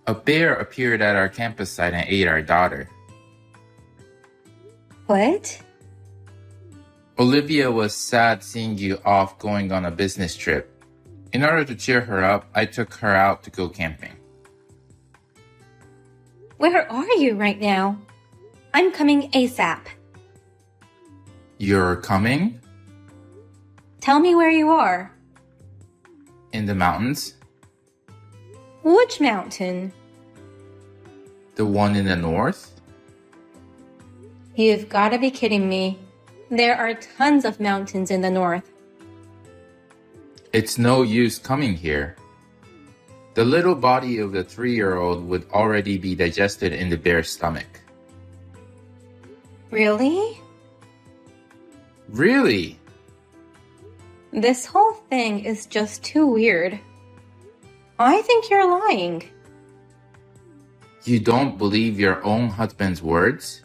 A bear appeared at our campus site and ate our daughter. What? Olivia was sad seeing you off going on a business trip. In order to cheer her up, I took her out to go camping. Where are you right now? I'm coming ASAP. You're coming? Tell me where you are. In the mountains? Which mountain? The one in the north? You've got to be kidding me. There are tons of mountains in the north. It's no use coming here. The little body of the 3-year-old would already be digested in the bear's stomach. Really? Really? This whole thing is just too weird. I think you're lying. You don't believe your own husband's words?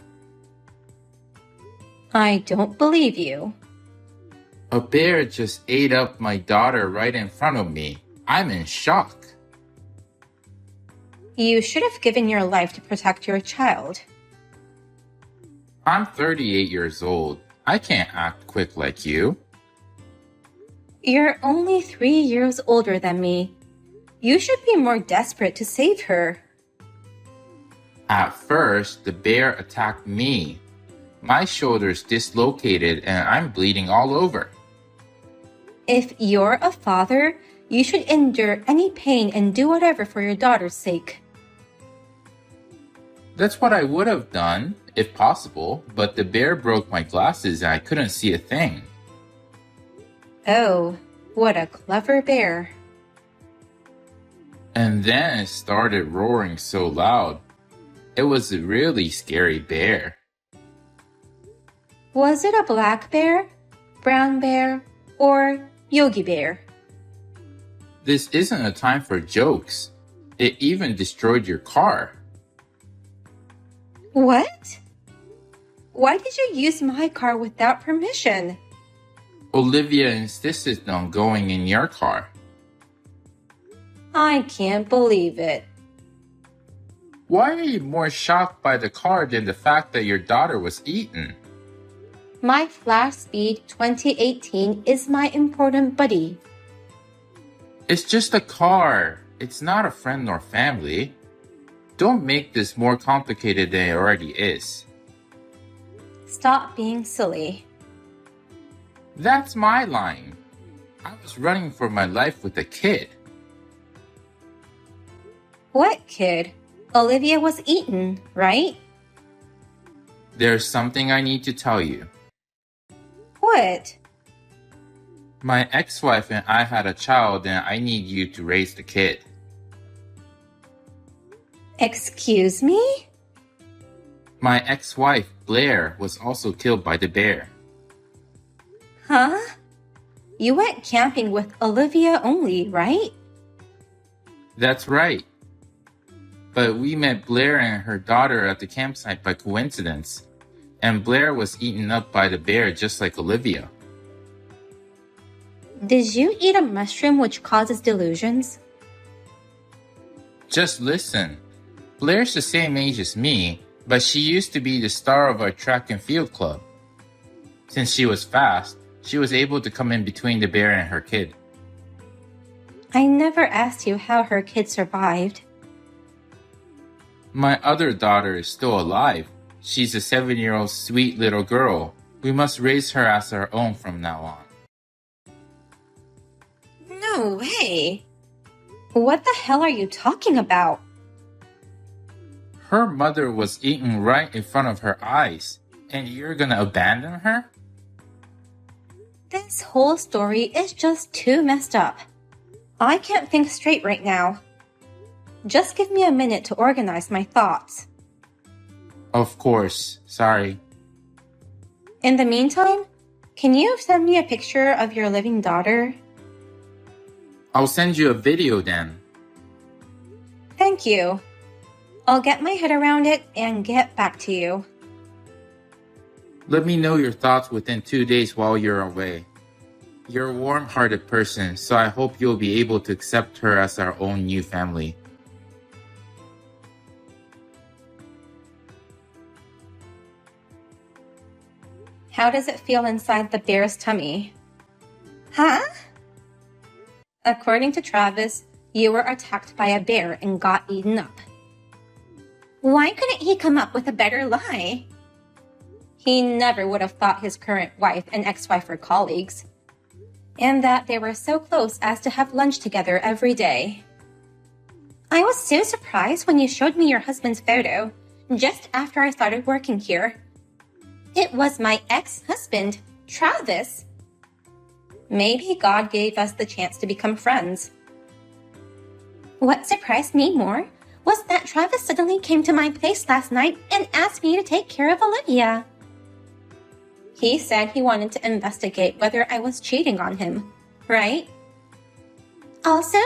I don't believe you. A bear just ate up my daughter right in front of me. I'm in shock. You should have given your life to protect your child. I'm 38 years old. I can't act quick like you. You're only 3 years older than me. You should be more desperate to save her. At first, the bear attacked me. My shoulder's dislocated and I'm bleeding all over. If you're a father, you should endure any pain and do whatever for your daughter's sake. That's what I would have done, if possible, but the bear broke my glasses and I couldn't see a thing. Oh, what a clever bear. And then it started roaring so loud. It was a really scary bear. Was it a black bear, brown bear, or Yogi Bear? This isn't a time for jokes. It even destroyed your car. What? Why did you use my car without permission? Olivia insisted on going in your car. I can't believe it. Why are you more shocked by the car than the fact that your daughter was eaten? My Flash Speed 2018 is my important buddy. It's just a car. It's not a friend nor family. Don't make this more complicated than it already is. Stop being silly. That's my line. I was running for my life with a kid. What kid? Olivia was eaten, right? There's something I need to tell you. What? My ex-wife and I had a child and I need you to raise the kid. Excuse me? My ex-wife, Blair, was also killed by the bear. Huh? You went camping with Olivia only, right? That's right. But we met Blair and her daughter at the campsite by coincidence. And Blair was eaten up by the bear just like Olivia. Did you eat a mushroom which causes delusions? Just listen. Blair's the same age as me, but she used to be the star of our track and field club. Since she was fast, she was able to come in between the bear and her kid. I never asked you how her kid survived. My other daughter is still alive. She's a 7-year-old sweet little girl. We must raise her as our own from now on. No way! What the hell are you talking about? Her mother was eaten right in front of her eyes, and you're gonna abandon her? This whole story is just too messed up. I can't think straight right now. Just give me a minute to organize my thoughts. Of course, sorry. In the meantime, can you send me a picture of your living daughter? I'll send you a video then. Thank you. I'll get my head around it and get back to you. Let me know your thoughts within 2 days while you're away. You're a warm-hearted person, so I hope you'll be able to accept her as our own new family. How does it feel inside the bear's tummy? Huh? According to Travis, you were attacked by a bear and got eaten up. Why couldn't he come up with a better lie? He never would have thought his current wife and ex-wife were colleagues, and that they were so close as to have lunch together every day. I was so surprised when you showed me your husband's photo, just after I started working here. It was my ex-husband, Travis. Maybe God gave us the chance to become friends. What surprised me more was that Travis suddenly came to my place last night and asked me to take care of Olivia. He said he wanted to investigate whether I was cheating on him, right? Also,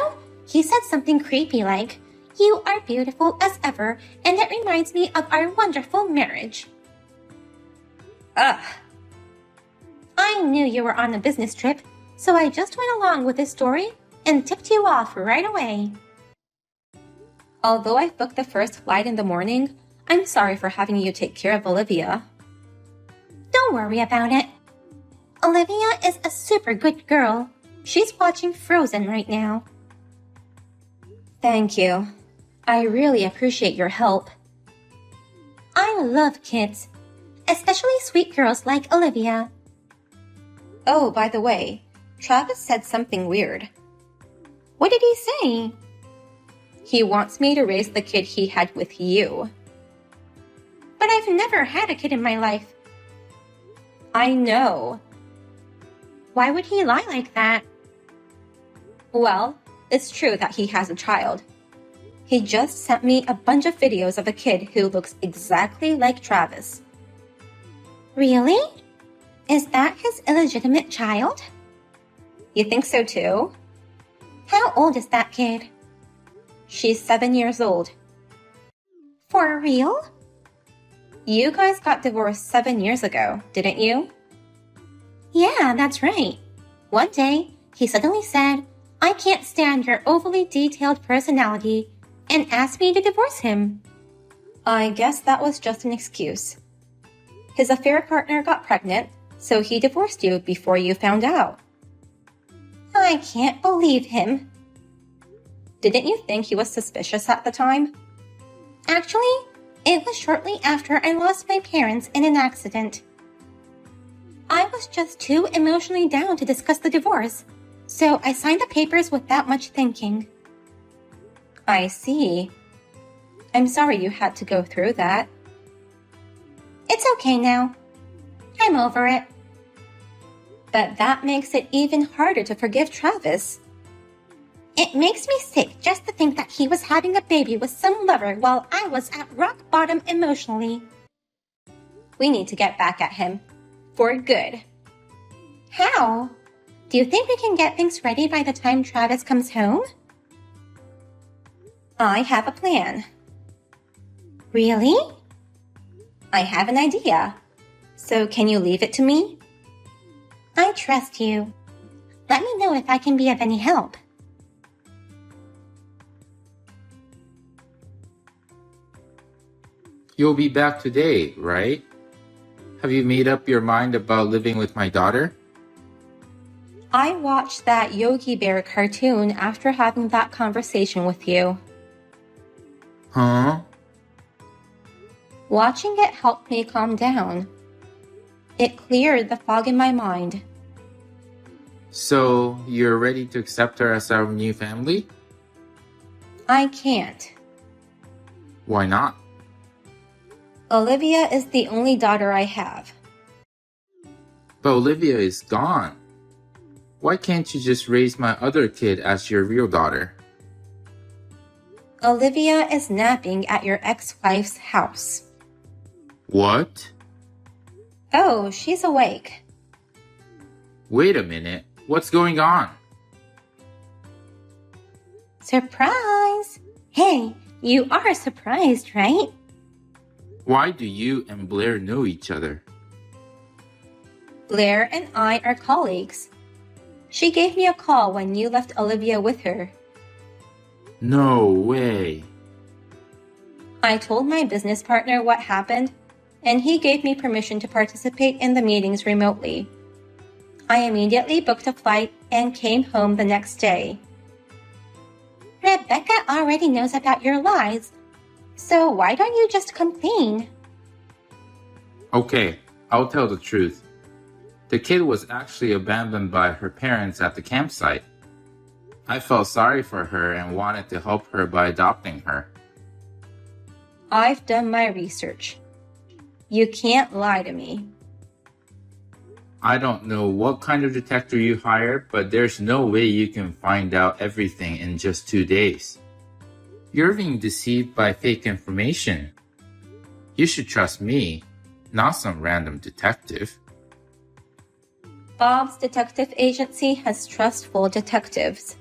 he said something creepy like, "You are beautiful as ever, and it reminds me of our wonderful marriage." Ugh. I knew you were on a business trip, so I just went along with his story and tipped you off right away. Although I've booked the first flight in the morning, I'm sorry for having you take care of Olivia. Don't worry about it. Olivia is a super good girl. She's watching Frozen right now. Thank you. I really appreciate your help. I love kids, especially sweet girls like Olivia. Oh, by the way, Travis said something weird. What did he say? He wants me to raise the kid he had with you. But I've never had a kid in my life. I know. Why would he lie like that? Well, it's true that he has a child. He just sent me a bunch of videos of a kid who looks exactly like Travis. Really? Is that his illegitimate child? You think so too? How old is that kid? She's 7 years old. For real? You guys got divorced 7 years ago, didn't you? Yeah, that's right. One day, he suddenly said, "I can't stand your overly detailed personality," and asked me to divorce him. I guess that was just an excuse. His affair partner got pregnant, so he divorced you before you found out. I can't believe him. Didn't you think he was suspicious at the time? Actually, it was shortly after I lost my parents in an accident. I was just too emotionally down to discuss the divorce, so I signed the papers without much thinking. I see. I'm sorry you had to go through that. It's okay now. I'm over it. But that makes it even harder to forgive Travis. It makes me sick just to think that he was having a baby with some lover while I was at rock bottom emotionally. We need to get back at him. For good. How? Do you think we can get things ready by the time Travis comes home? I have a plan. Really? I have an idea. So can you leave it to me? I trust you. Let me know if I can be of any help. You'll be back today, right? Have you made up your mind about living with my daughter? I watched that Yogi Bear cartoon after having that conversation with you. Huh? Watching it helped me calm down. It cleared the fog in my mind. So, you're ready to accept her as our new family? I can't. Why not? Olivia is the only daughter I have. But Olivia is gone. Why can't you just raise my other kid as your real daughter? Olivia is napping at your ex-wife's house. What? Oh, she's awake. Wait a minute. What's going on? Surprise! Hey, you are surprised, right? Why do you and Blair know each other? Blair and I are colleagues. She gave me a call when you left Olivia with her. No way. I told my business partner what happened, and he gave me permission to participate in the meetings remotely. I immediately booked a flight and came home the next day. Rebecca already knows about your lies, so why don't you just complain? Okay, I'll tell the truth. The kid was actually abandoned by her parents at the campsite. I felt sorry for her and wanted to help her by adopting her. I've done my research. You can't lie to me. I don't know what kind of detective you hired, but there's no way you can find out everything in just 2 days. You're being deceived by fake information. You should trust me, not some random detective. Bob's detective agency has trustful detectives.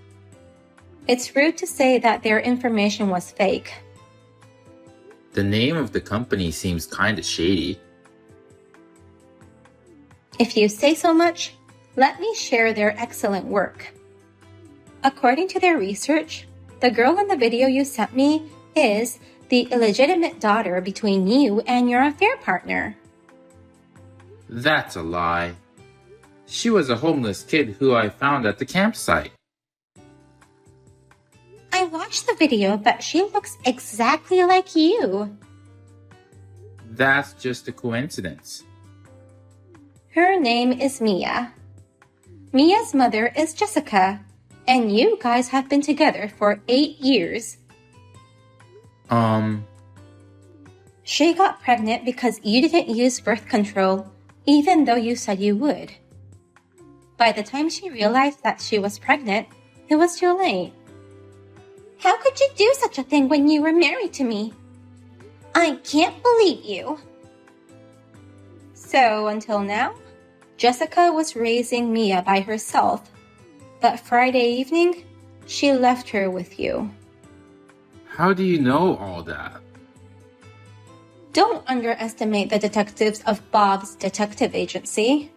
It's rude to say that their information was fake. The name of the company seems kinda shady. If you say so much, let me share their excellent work. According to their research, the girl in the video you sent me is the illegitimate daughter between you and your affair partner. That's a lie. She was a homeless kid who I found at the campsite. I watched the video, but she looks exactly like you. That's just a coincidence. Her name is Mia. Mia's mother is Jessica, and you guys have been together for 8 years. She got pregnant because you didn't use birth control, even though you said you would. By the time she realized that she was pregnant, it was too late. How could you do such a thing when you were married to me? I can't believe you. So until now, Jessica was raising Mia by herself, but Friday evening, she left her with you. How do you know all that? Don't underestimate the detectives of Bob's detective agency.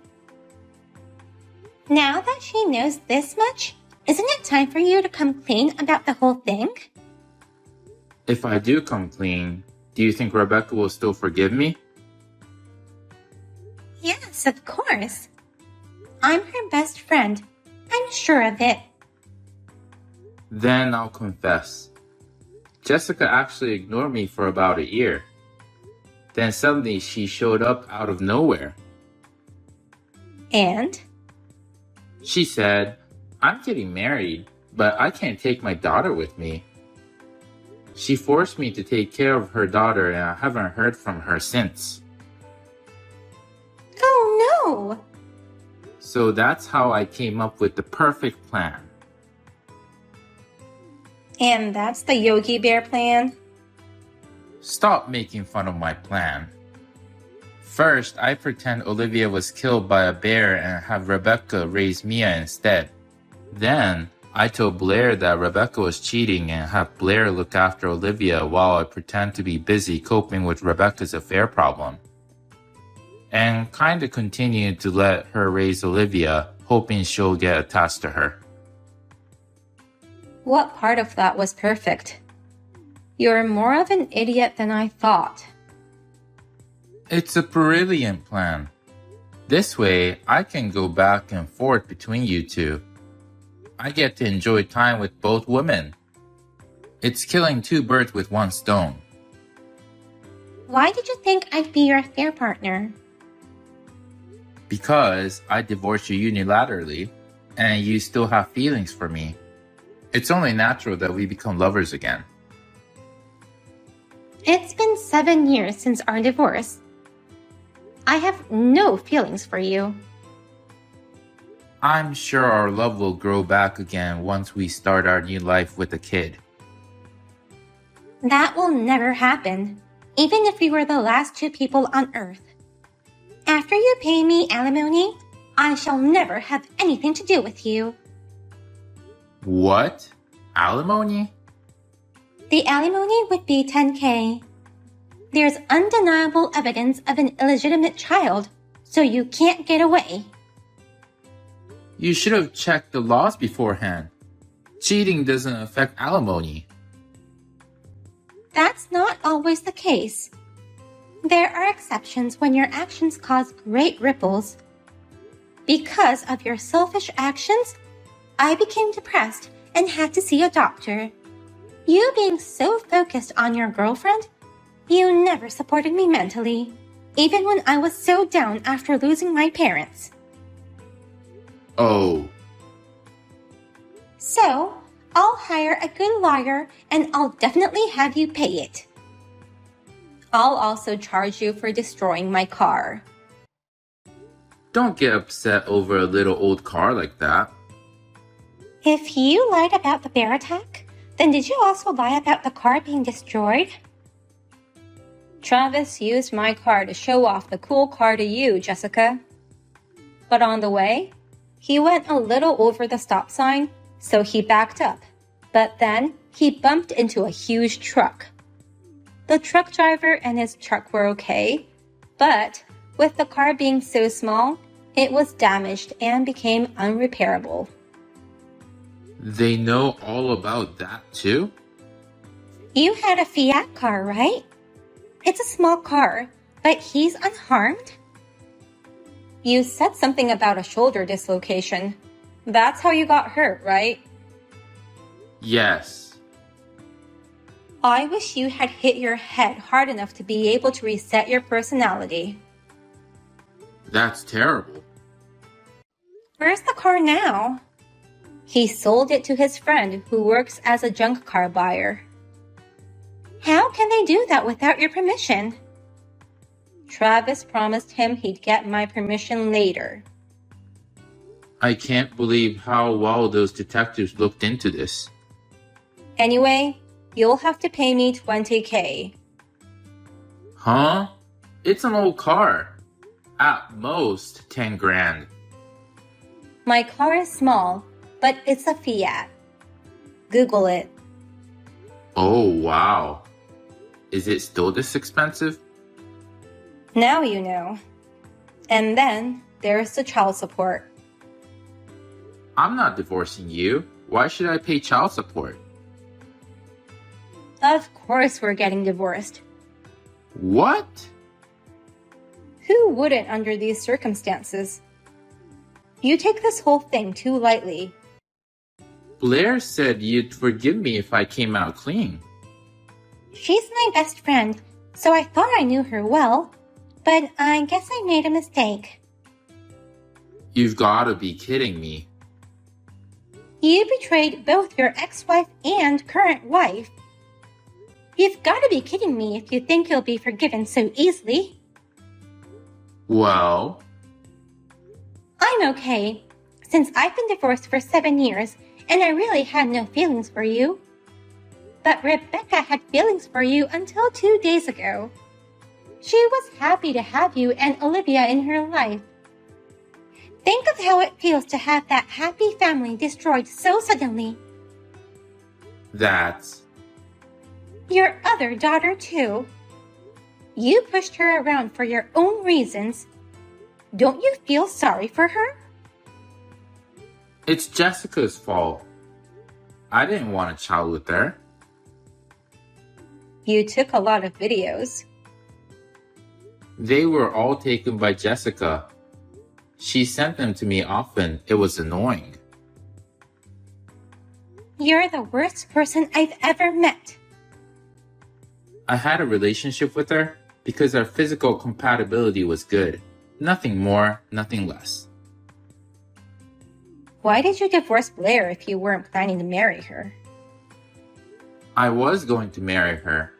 Now that she knows this much, isn't it time for you to come clean about the whole thing? If I do come clean, do you think Rebecca will still forgive me? Yes, of course. I'm her best friend. I'm sure of it. Then I'll confess. Jessica actually ignored me for about a year. Then suddenly she showed up out of nowhere. And? She said, I'm getting married, but I can't take my daughter with me. She forced me to take care of her daughter and I haven't heard from her since. Oh no! So that's how I came up with the perfect plan. And that's the Yogi Bear plan? Stop making fun of my plan. First, I pretend Olivia was killed by a bear and have Rebecca raise Mia instead. Then, I told Blair that Rebecca was cheating and have Blair look after Olivia while I pretend to be busy coping with Rebecca's affair problem. And kinda continued to let her raise Olivia, hoping she'll get attached to her. What part of that was perfect? You're more of an idiot than I thought. It's a brilliant plan. This way, I can go back and forth between you two. I get to enjoy time with both women. It's killing 2 birds with 1 stone. Why did you think I'd be your affair partner? Because I divorced you unilaterally, and you still have feelings for me. It's only natural that we become lovers again. It's been 7 years since our divorce. I have no feelings for you. I'm sure our love will grow back again once we start our new life with a kid. That will never happen, even if we were the last 2 people on Earth. After you pay me alimony, I shall never have anything to do with you. What? Alimony? The alimony would be $10,000. There's undeniable evidence of an illegitimate child, so you can't get away. You should have checked the laws beforehand. Cheating doesn't affect alimony. That's not always the case. There are exceptions when your actions cause great ripples. Because of your selfish actions, I became depressed and had to see a doctor. You being so focused on your girlfriend, you never supported me mentally, even when I was so down after losing my parents. Oh. So, I'll hire a good lawyer and I'll definitely have you pay it. I'll also charge you for destroying my car. Don't get upset over a little old car like that. If you lied about the bear attack, then did you also lie about the car being destroyed? Travis used my car to show off the cool car to you, Jessica. But on the way, he went a little over the stop sign, so he backed up. But then he bumped into a huge truck. The truck driver and his truck were okay, but with the car being so small, it was damaged and became unrepairable. They know all about that too? You had a Fiat car, right? It's a small car, but he's unharmed? You said something about a shoulder dislocation. That's how you got hurt, right? Yes. I wish you had hit your head hard enough to be able to reset your personality. That's terrible. Where's the car now? He sold it to his friend who works as a junk car buyer. How can they do that without your permission? Travis promised him he'd get my permission later. I can't believe how well those detectives looked into this. Anyway, you'll have to pay me $20,000. Huh? It's an old car. At most, 10 grand. My car is small, but it's a Fiat. Google it. Oh, wow. Is it still this expensive? Now you know. And then there's the child support. I'm not divorcing you. Why should I pay child support? Of course we're getting divorced. What? Who wouldn't under these circumstances? You take this whole thing too lightly. Blair said you'd forgive me if I came out clean. She's my best friend, so I thought I knew her well, but I guess I made a mistake. You've gotta be kidding me. You betrayed both your ex-wife and current wife. You've got to be kidding me if you think you'll be forgiven so easily. Well, I'm okay, since I've been divorced for 7 years and I really had no feelings for you. But Rebecca had feelings for you until 2 days ago. She was happy to have you and Olivia in her life. Think of how it feels to have that happy family destroyed so suddenly. that's... Your other daughter, too. You pushed her around for your own reasons. Don't you feel sorry for her? It's Jessica's fault. I didn't want a child with her. You took a lot of videos. They were all taken by Jessica. She sent them to me often. It was annoying. You're the worst person I've ever met. I had a relationship with her because our physical compatibility was good. Nothing more, nothing less. Why did you divorce Blair if you weren't planning to marry her? I was going to marry her.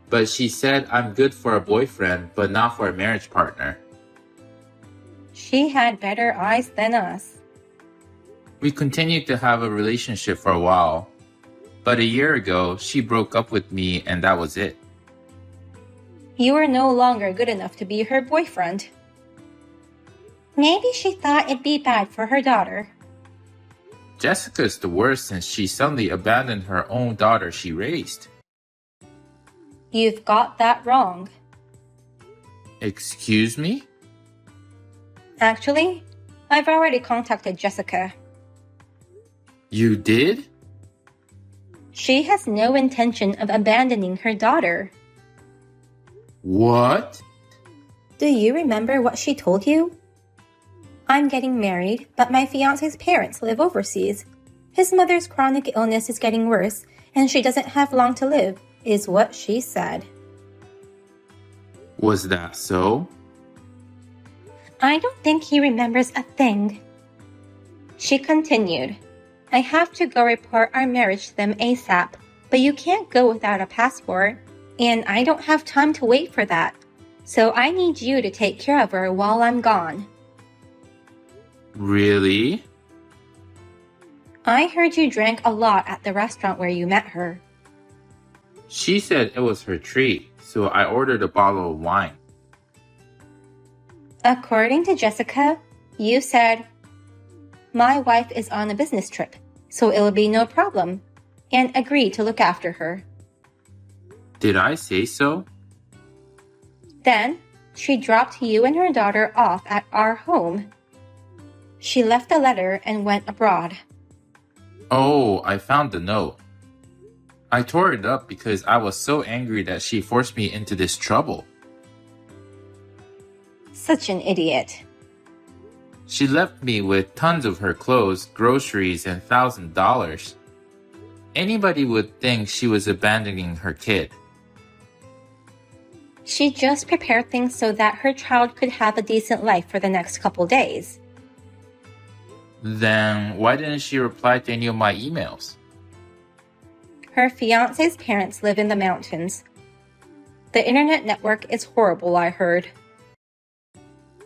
But she said I'm good for a boyfriend, but not for a marriage partner. She had better eyes than us. We continued to have a relationship for a while. But a year ago, she broke up with me and that was it. You were no longer good enough to be her boyfriend. Maybe she thought it'd be bad for her daughter. Jessica's the worst since she suddenly abandoned her own daughter she raised. You've got that wrong. Excuse me? Actually, I've already contacted Jessica. You did? She has no intention of abandoning her daughter. What? Do you remember what she told you? I'm getting married, but my fiance's parents live overseas. His mother's chronic illness is getting worse, and she doesn't have long to live, is what she said. Was that so? I don't think he remembers a thing. She continued, I have to go report our marriage to them ASAP, but you can't go without a passport, and I don't have time to wait for that. So I need you to take care of her while I'm gone. Really? I heard you drank a lot at the restaurant where you met her. She said it was her treat, so I ordered a bottle of wine. According to Jessica, you said, my wife is on a business trip, so it'll be no problem, and agreed to look after her. Did I say so? Then, she dropped you and her daughter off at our home. She left a letter and went abroad. Oh, I found the note. I tore it up because I was so angry that she forced me into this trouble. Such an idiot. She left me with tons of her clothes, groceries, and $1,000. Anybody would think she was abandoning her kid. She just prepared things so that her child could have a decent life for the next couple days. Then why didn't she reply to any of my emails? Her fiance's parents live in the mountains. The internet network is horrible, I heard.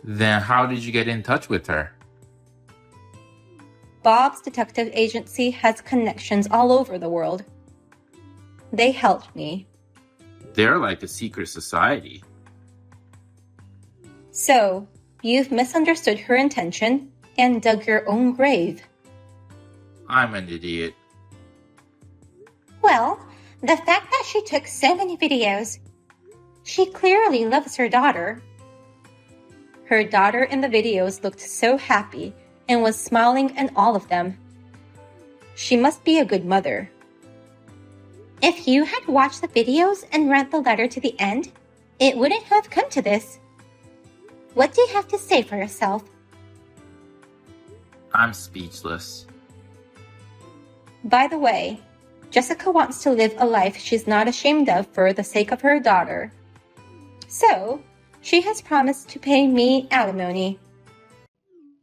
Then how did you get in touch with her? Bob's detective agency has connections all over the world. They helped me. They're like a secret society. So, you've misunderstood her intention and dug your own grave. I'm an idiot. Well, the fact that she took so many videos, she clearly loves her daughter. Her daughter in the videos looked so happy and was smiling in all of them. She must be a good mother. If you had watched the videos and read the letter to the end, it wouldn't have come to this. What do you have to say for yourself? I'm speechless. By the way, Jessica wants to live a life she's not ashamed of for the sake of her daughter. So, she has promised to pay me alimony.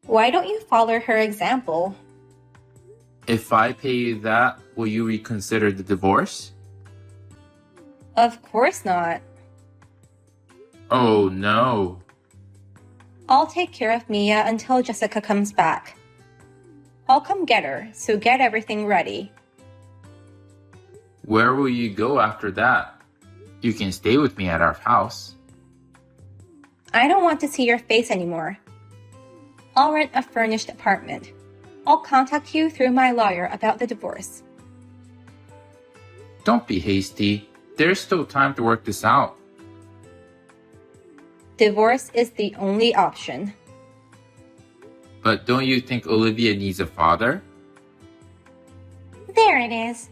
Why don't you follow her example? If I pay you that, will you reconsider the divorce? Of course not. Oh no. I'll take care of Mia until Jessica comes back. I'll come get her, so get everything ready. Where will you go after that? You can stay with me at our house. I don't want to see your face anymore. I'll rent a furnished apartment. I'll contact you through my lawyer about the divorce. Don't be hasty. There's still time to work this out. Divorce is the only option. But don't you think Olivia needs a father? There it is.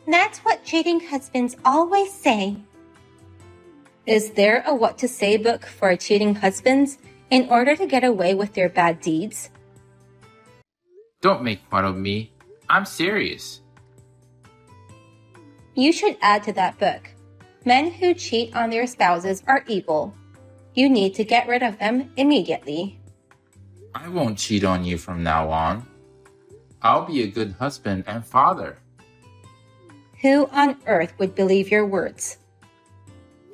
That's what cheating husbands always say. Is there a what to say book for cheating husbands in order to get away with their bad deeds? Don't make fun of me. I'm serious. You should add to that book. Men who cheat on their spouses are evil. You need to get rid of them immediately. I won't cheat on you from now on. I'll be a good husband and father. Who on earth would believe your words?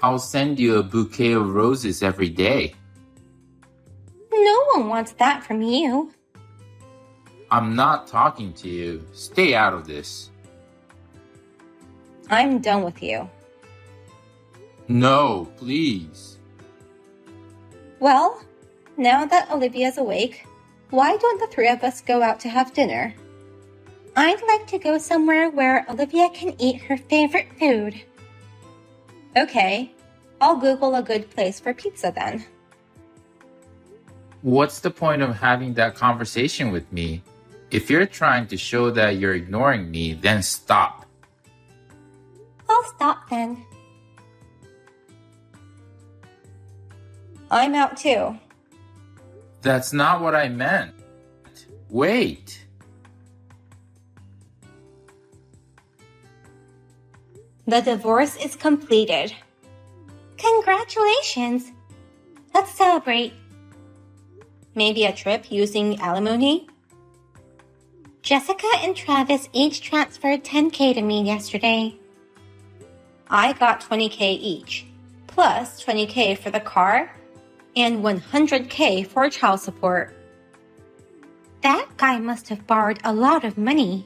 I'll send you a bouquet of roses every day. No one wants that from you. I'm not talking to you. Stay out of this. I'm done with you. No, please. Well, now that Olivia's awake, why don't the three of us go out to have dinner? I'd like to go somewhere where Olivia can eat her favorite food. Okay, I'll Google a good place for pizza then. What's the point of having that conversation with me? If you're trying to show that you're ignoring me, then stop. I'll stop then. I'm out too. That's not what I meant. Wait. The divorce is completed. Congratulations! Let's celebrate. Maybe a trip using alimony? Jessica and Travis each transferred $10K to me yesterday. I got $20K each, plus $20K for the car and $100K for child support. That guy must have borrowed a lot of money.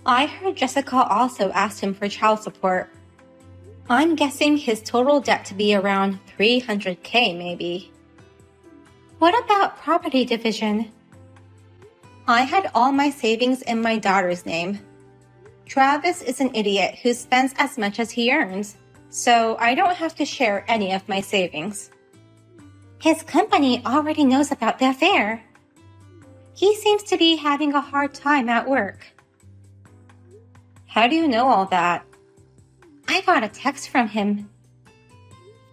I heard Jessica also asked him for child support. I'm guessing his total debt to be around $300K maybe. What about property division? I had all my savings in my daughter's name. Travis is an idiot who spends as much as he earns, so I don't have to share any of my savings. His company already knows about the affair. He seems to be having a hard time at work. How do you know all that? I got a text from him.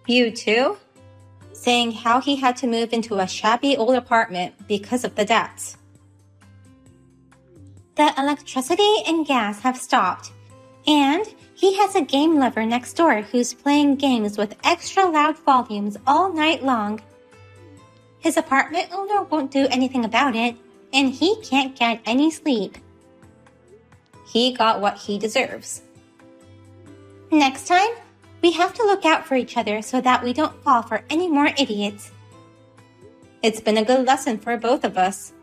You too? Saying how he had to move into a shabby old apartment because of the debts. The electricity and gas have stopped, and he has a game lover next door who's playing games with extra loud volumes all night long. His apartment owner won't do anything about it, and he can't get any sleep. He got what he deserves. Next time, we have to look out for each other so that we don't fall for any more idiots. It's been a good lesson for both of us.